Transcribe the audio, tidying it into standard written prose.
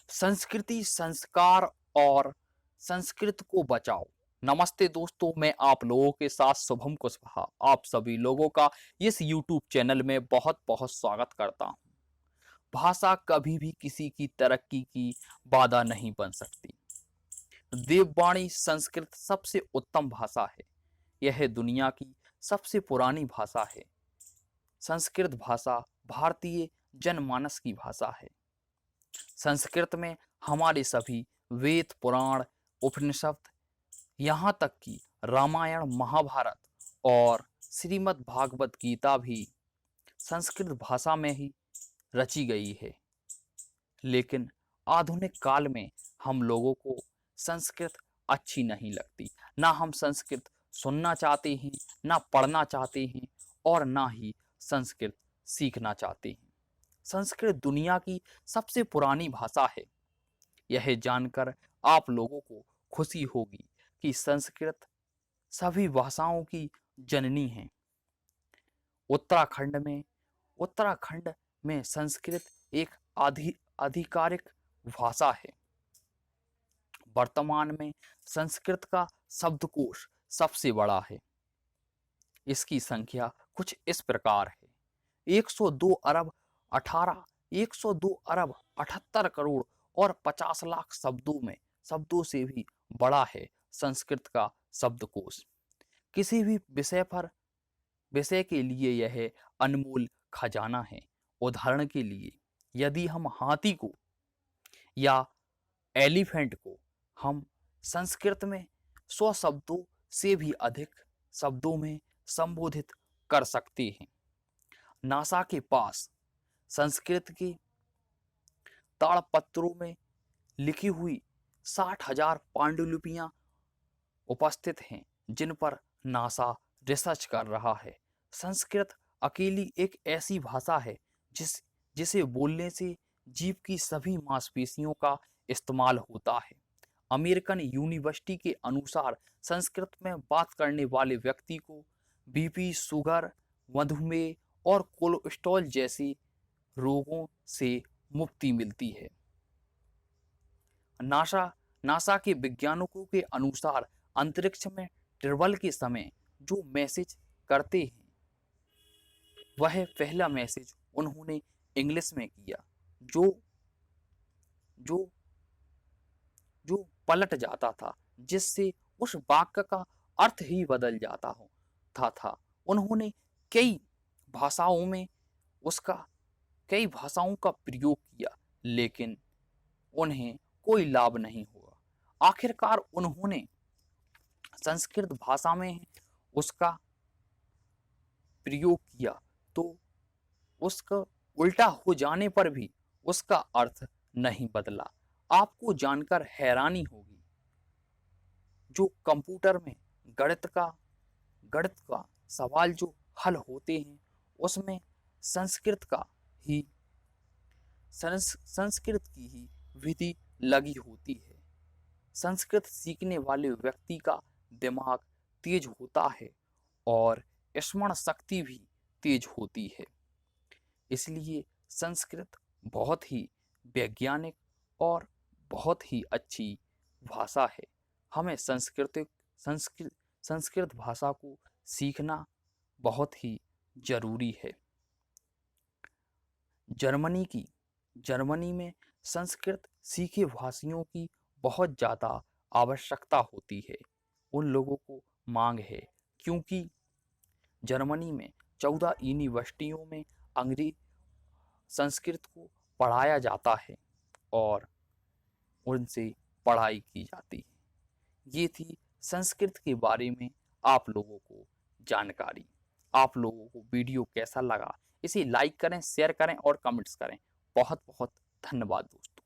संस्कृति, संस्कार और संस्कृत को बचाओ। नमस्ते दोस्तों, मैं आप लोगों के साथ शुभम कुशवाहा आप सभी लोगों का इस YouTube चैनल में बहुत बहुत स्वागत करता हूं। भाषा कभी भी किसी की तरक्की की बाधा नहीं बन सकती। देववाणी संस्कृत सबसे उत्तम भाषा है। यह दुनिया की सबसे पुरानी भाषा है। संस्कृत भाषा भारतीय जनमानस की भाषा है। संस्कृत में हमारे सभी वेद, पुराण, उपनिषद, यहाँ तक कि रामायण, महाभारत और श्रीमद् भागवत गीता भी संस्कृत भाषा में ही रची गई है। लेकिन आधुनिक काल में हम लोगों को संस्कृत अच्छी नहीं लगती। ना हम संस्कृत सुनना चाहते हैं, ना पढ़ना चाहते हैं और ना ही संस्कृत सीखना चाहते हैं। संस्कृत दुनिया की सबसे पुरानी भाषा है। यह जानकर आप लोगों को खुशी होगी कि संस्कृत सभी भाषाओं की जननी है। उत्तराखंड में संस्कृत एक आधिकारिक भाषा है। वर्तमान में संस्कृत का शब्दकोश सबसे बड़ा है। इसकी संख्या कुछ इस प्रकार है: 102 अरब 78 करोड़ और 50 लाख शब्दों से भी बड़ा है संस्कृत का शब्दकोश। किसी भी विषय के लिए यह अनमोल खजाना है। उदाहरण के लिए, यदि हम हाथी को या एलिफेंट को हम संस्कृत में 100 शब्दों से भी अधिक शब्दों में संबोधित कर सकते हैं। नासा के पास संस्कृत के ताड़पत्रों में लिखी हुई 60,000 पांडुलिपियां उपस्थित हैं, जिन पर नासा रिसर्च कर रहा है। संस्कृत अकेली एक ऐसी भाषा है जिसे बोलने से जीव की सभी मांसपेशियों का इस्तेमाल होता है। अमेरिकन यूनिवर्सिटी के अनुसार संस्कृत में बात करने वाले व्यक्ति को बीपी, शुगर, मधुमेह और कोलेस्ट्रॉल जैसे रोगों से मुक्ति मिलती है। नासा के वैज्ञानिकों के अनुसार अंतरिक्ष में ट्रैवल के समय जो मैसेज करते हैं, वह पहला मैसेज उन्होंने इंग्लिश में किया, जो जो जो पलट जाता था, जिससे उस वाक्य का अर्थ ही बदल जाता था। उन्होंने कई भाषाओं में कई भाषाओं का प्रयोग किया, लेकिन उन्हें कोई लाभ नहीं हुआ। आखिरकार उन्होंने संस्कृत भाषा में उसका प्रयोग किया, तो उसका उल्टा हो जाने पर भी उसका अर्थ नहीं बदला। आपको जानकर हैरानी होगी, जो कंप्यूटर में गणित का सवाल जो हल होते हैं, उसमें संस्कृत की ही विधि लगी होती है। संस्कृत सीखने वाले व्यक्ति का दिमाग तेज होता है और स्मरण शक्ति भी तेज होती है। इसलिए संस्कृत बहुत ही वैज्ञानिक और बहुत ही अच्छी भाषा है। हमें संस्कृत भाषा को सीखना बहुत ही जरूरी है। जर्मनी में संस्कृत सीखे भाषियों की बहुत ज़्यादा आवश्यकता होती है। उन लोगों को मांग है, क्योंकि जर्मनी में 14 यूनिवर्सिटियों में अंग्रेजी संस्कृत को पढ़ाया जाता है और उनसे पढ़ाई की जाती है। ये थी संस्कृत के बारे में आप लोगों को जानकारी। आप लोगों को वीडियो कैसा लगा, इसे लाइक करें, शेयर करें और कमेंट्स करें। बहुत बहुत धन्यवाद दोस्तों।